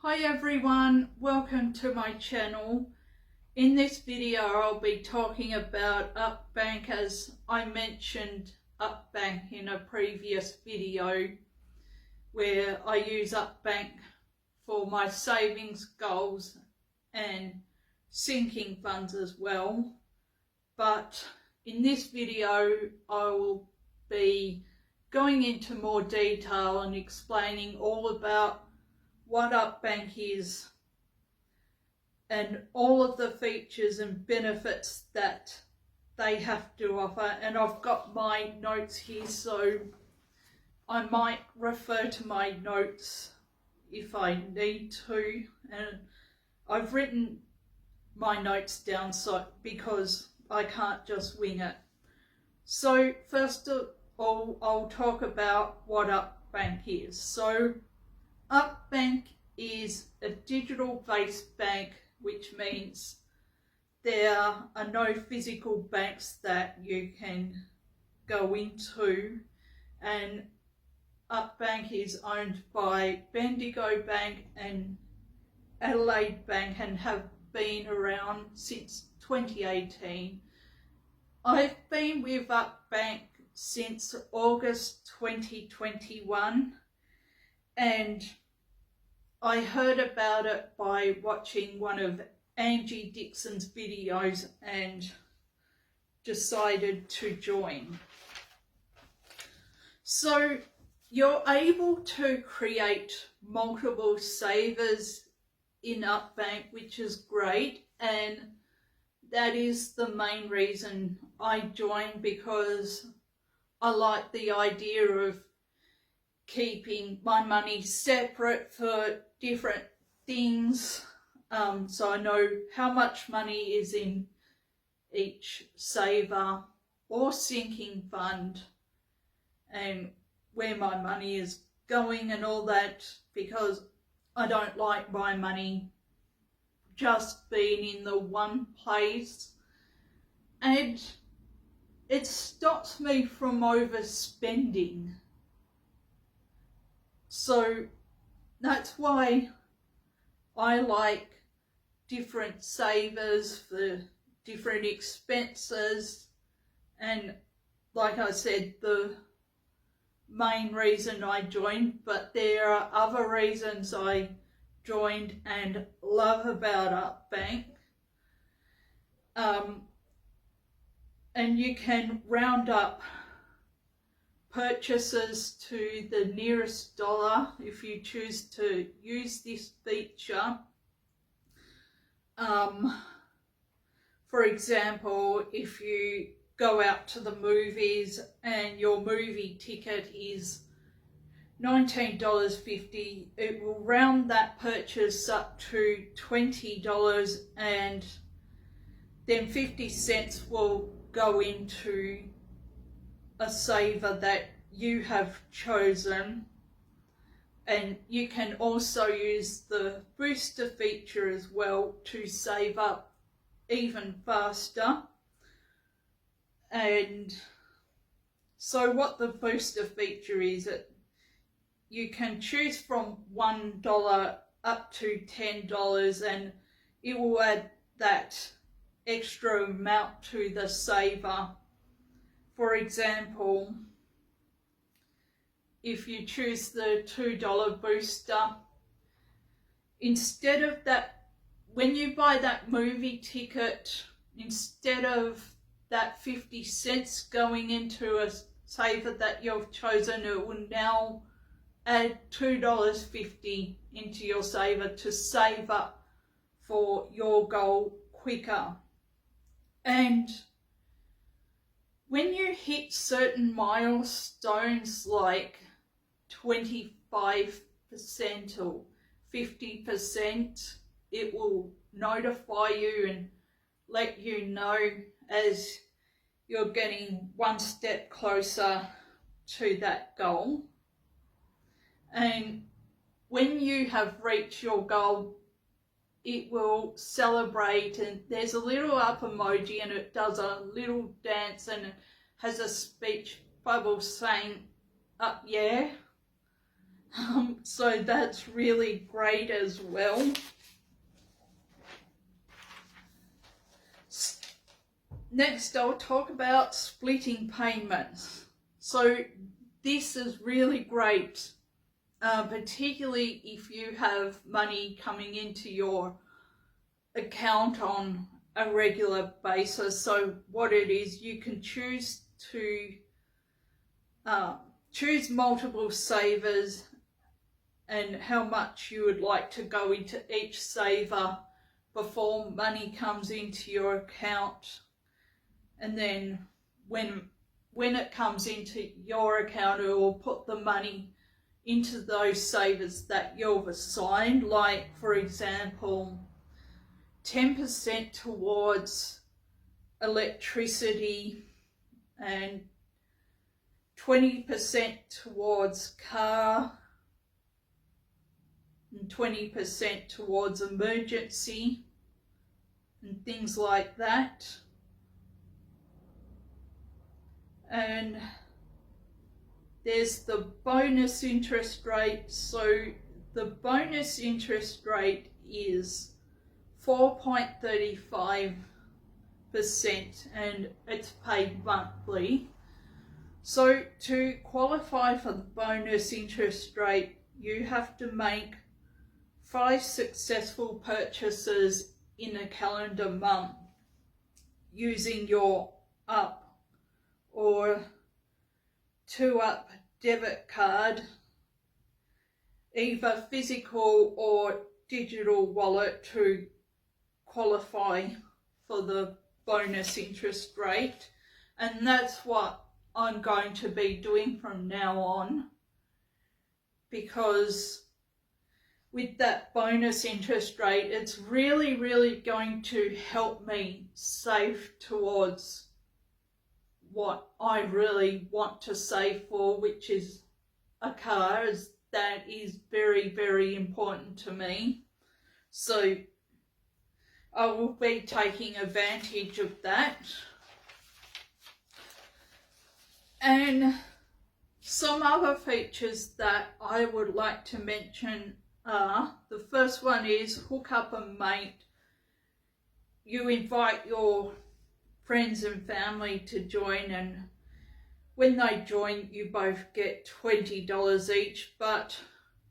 Hi everyone, welcome to my channel. In this video I'll be talking about UpBank, as I mentioned UpBank in a previous video where I use UpBank for my savings goals and sinking funds as well. But in this video I will be going into more detail and explaining all about what UpBank is and all of the features and benefits that they have to offer. And I've got my notes here, so I might refer to my notes if I need to, and I've written my notes down because I can't just wing it. So first of all, I'll talk about what UpBank is. So UpBank is a digital-based bank, which means there are no physical banks that you can go into, and UpBank is owned by Bendigo Bank and Adelaide Bank and have been around since 2018. I've been with UpBank since August 2021, and I heard about it by watching one of Angie Dixon's videos and decided to join. So you're able to create multiple savers in UpBank, which is great, and that is the main reason I joined, because I like the idea of keeping my money separate for different things, so I know how much money is in each saver or sinking fund and where my money is going and all that, because I don't like my money just being in the one place, and it stops me from overspending. So that's why I like different savers for different expenses, and like I said, the main reason I joined, but there are other reasons I joined and love about UpBank. And you can round up purchases to the nearest dollar if you choose to use this feature. For example, if you go out to the movies and your movie ticket is $19.50, it will round that purchase up to $20, and then 50 cents will go into a saver that you have chosen. And you can also use the booster feature as well to save up even faster. And so what the booster feature is, you can choose from $1 up to $10, and it will add that extra amount to the saver. For example, if you choose the $2 booster, instead of that, when you buy that movie ticket, instead of that 50 cents going into a saver that you've chosen, it will now add $2.50 into your saver to save up for your goal quicker. And when you hit certain milestones like 25% or 50%, it will notify you and let you know as you're getting one step closer to that goal. And when you have reached your goal, it will celebrate, and there's a little up emoji and it does a little dance and it has a speech bubble saying up yeah, So that's really great as well. Next, I'll talk about splitting payments. So this is really great, particularly if you have money coming into your account on a regular basis. So what it is, you can choose to choose multiple savers and how much you would like to go into each saver before money comes into your account. And then when it comes into your account, it will put the money into those savers that you've assigned. Like, for example, 10% towards electricity and 20% towards car and 20% towards emergency and things like that. And there's the bonus interest rate. So the bonus interest rate is 4.35% and it's paid monthly. So to qualify for the bonus interest rate, you have to make 5 successful purchases in a calendar month using your Up or 2UP debit card, either physical or digital wallet, to qualify for the bonus interest rate. And that's what I'm going to be doing from now on, because with that bonus interest rate, it's really, really going to help me save towards what I really want to save for, which is a car. That is very, very important to me. So I will be taking advantage of that. And some other features that I would like to mention are, the first one is Hook Up a Mate. You invite your friends and family to join, and when they join you both get $20 each. But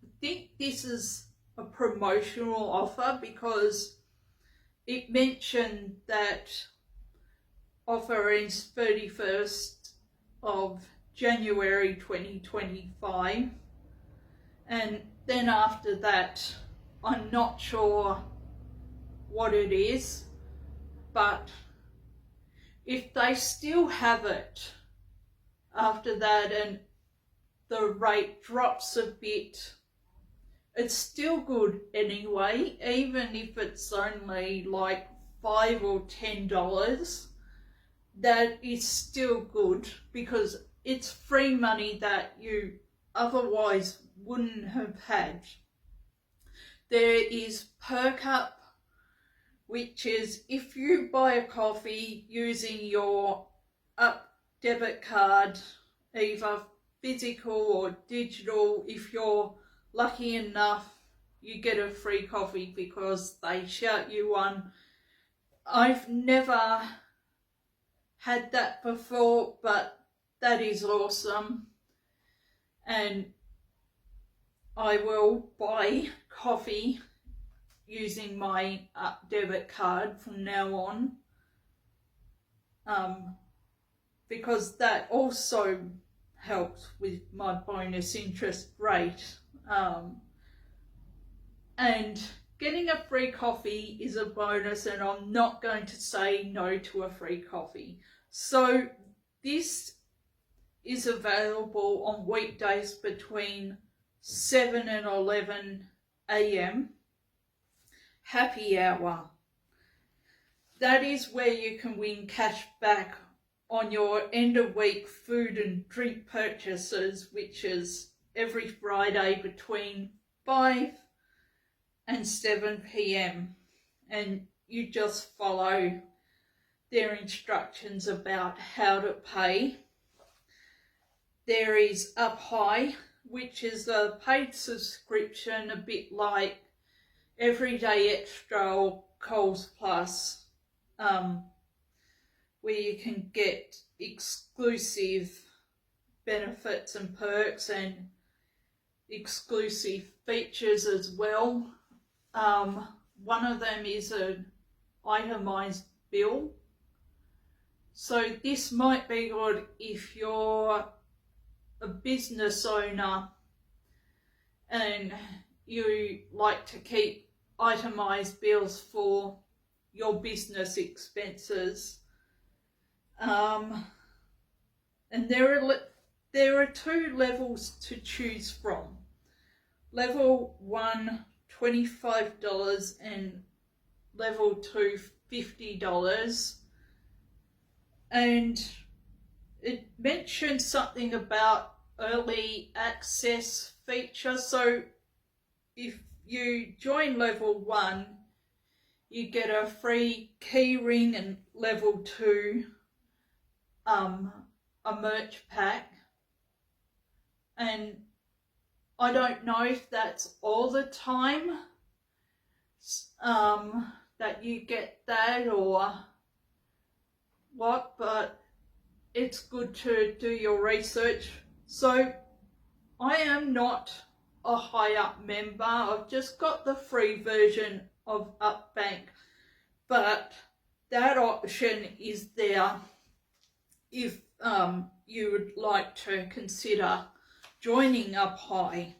I think this is a promotional offer because it mentioned that offer ends 31st of January 2025, and then after that I'm not sure what it is, but if they still have it after that and the rate drops a bit, it's still good anyway, even if it's only like $5 or $10. That is still good because it's free money that you otherwise wouldn't have had. There is Perk Up, which is if you buy a coffee using your Up debit card, either physical or digital, if you're lucky enough, you get a free coffee because they shout you one. I've never had that before, but that is awesome, and I will buy coffee using my debit card from now on, because that also helps with my bonus interest rate. And getting a free coffee is a bonus, and I'm not going to say no to a free coffee. So this is available on weekdays between 7 and 11 a.m. Happy hour. That is where you can win cash back on your end of week food and drink purchases, which is every Friday between 5 and 7 p.m. and you just follow their instructions about how to pay. There is Up High, which is a paid subscription, a bit like Everyday Extra or Coles Plus, where you can get exclusive benefits and perks and exclusive features as well. One of them is an itemized bill. So this might be good if you're a business owner and you like to keep itemized bills for your business expenses. And there are 2 levels to choose from. Level 1, $25, and level 2, $50. And it mentioned something about early access feature. So if you join level 1, you get a free key ring, and level 2, a merch pack. And I don't know if that's all the time that you get that or what, but it's good to do your research. So I am not a high up member. I've just got the free version of UpBank, but that option is there if you would like to consider joining Up High.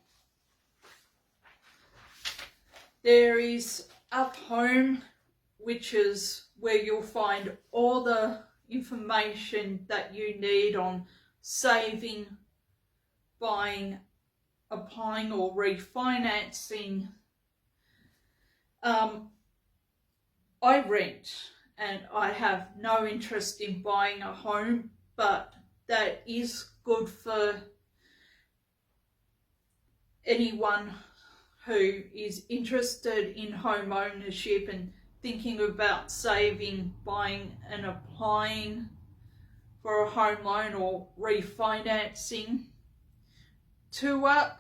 There is Up Home, which is where you'll find all the information that you need on saving, buying, applying or refinancing. I rent and I have no interest in buying a home, but that is good for anyone who is interested in home ownership and thinking about saving, buying and applying for a home loan or refinancing. 2Up,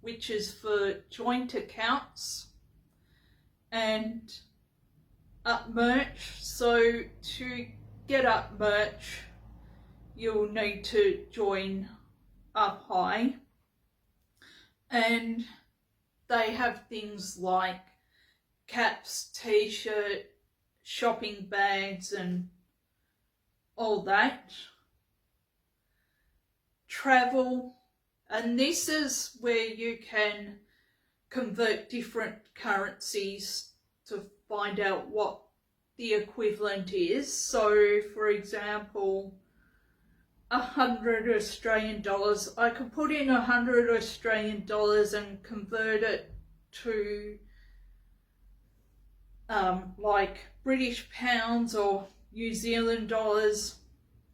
which is for joint accounts, and Up Merch. So to get Up Merch, you'll need to join Up High, and they have things like caps, t-shirt, shopping bags and all that. Travel, and this is where you can convert different currencies to find out what the equivalent is. So for example, 100 Australian dollars, I could put in 100 Australian dollars and convert it to like British pounds or New Zealand dollars,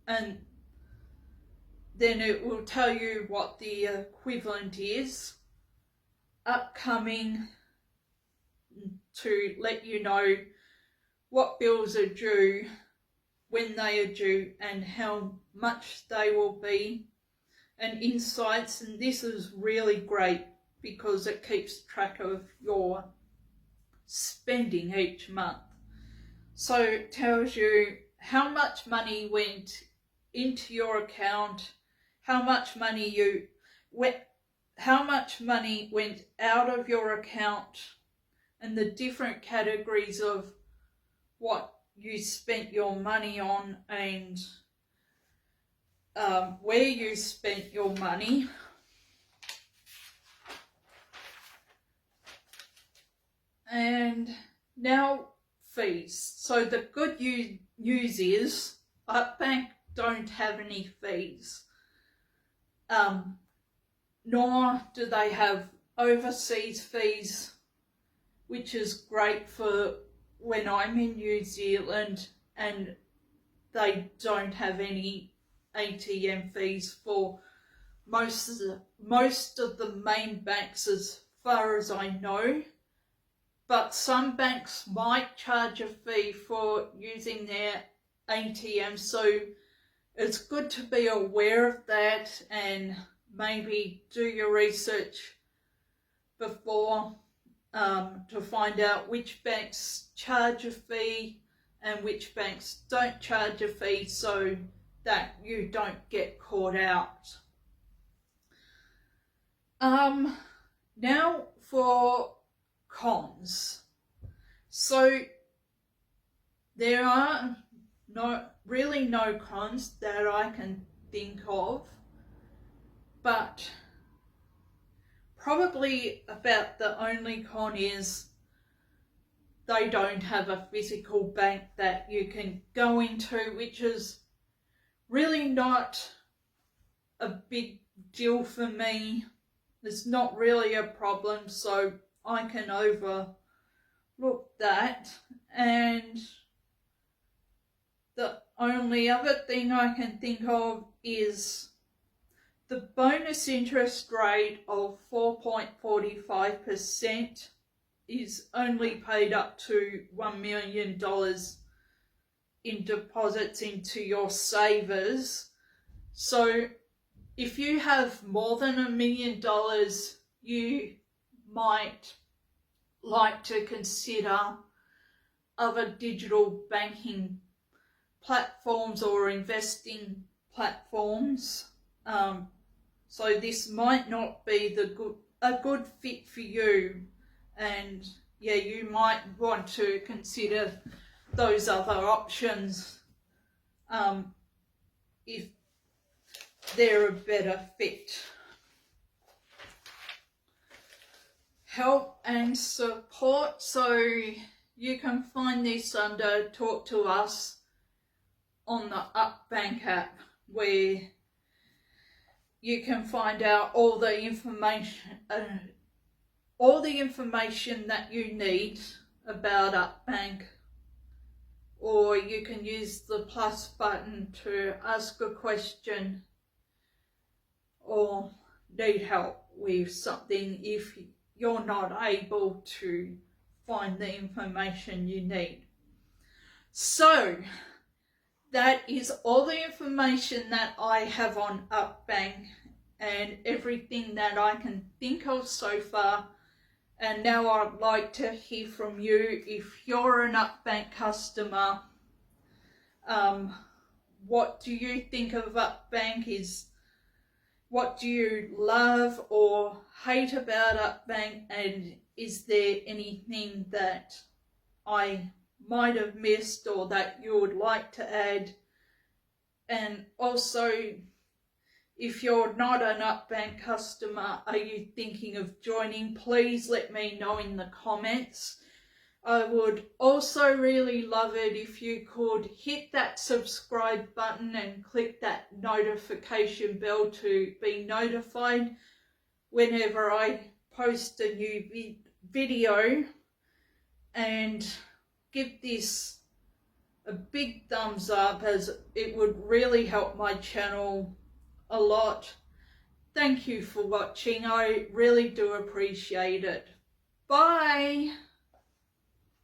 and then it will tell you what the equivalent is. Upcoming, to let you know what bills are due, when they are due and how much they will be, and insights. And this is really great because it keeps track of your spending each month. So it tells you how much money went into your account, how much money went out of your account, and the different categories of what you spent your money on and where you spent your money. And now fees. So the good news is UpBank don't have any fees, nor do they have overseas fees, which is great for when I'm in New Zealand, and they don't have any ATM fees for most of the main banks as far as I know. But some banks might charge a fee for using their ATM, so it's good to be aware of that and maybe do your research before to find out which banks charge a fee and which banks don't charge a fee, so that you don't get caught out. Now for cons. So there are really no cons that I can think of, but probably about the only con is they don't have a physical bank that you can go into, which is really not a big deal for me. It's not really a problem, so I can overlook that. And the only other thing I can think of is the bonus interest rate of 4.45% is only paid up to $1 million in deposits into your savers. So if you have more than $1 million, you might like to consider other digital banking platforms or investing platforms. So this might not be a good fit for you, and yeah, you might want to consider those other options if they're a better fit. Help and support. So you can find this under Talk to Us on the UpBank app, where you can find out all the information that you need about UpBank, or you can use the plus button to ask a question or need help with something if you're not able to find the information you need. So that is all the information that I have on UpBank and everything that I can think of so far. And now I'd like to hear from you. If you're an UpBank customer, what do you think of UpBank? What do you love or hate about UpBank? And is there anything that I might have missed or that you would like to add? And also, if you're not an UpBank customer, are you thinking of joining? Please let me know in the comments. I would also really love it if you could hit that subscribe button and click that notification bell to be notified whenever I post a new video, and give this a big thumbs up, as it would really help my channel a lot. Thank you for watching. I really do appreciate it. Bye.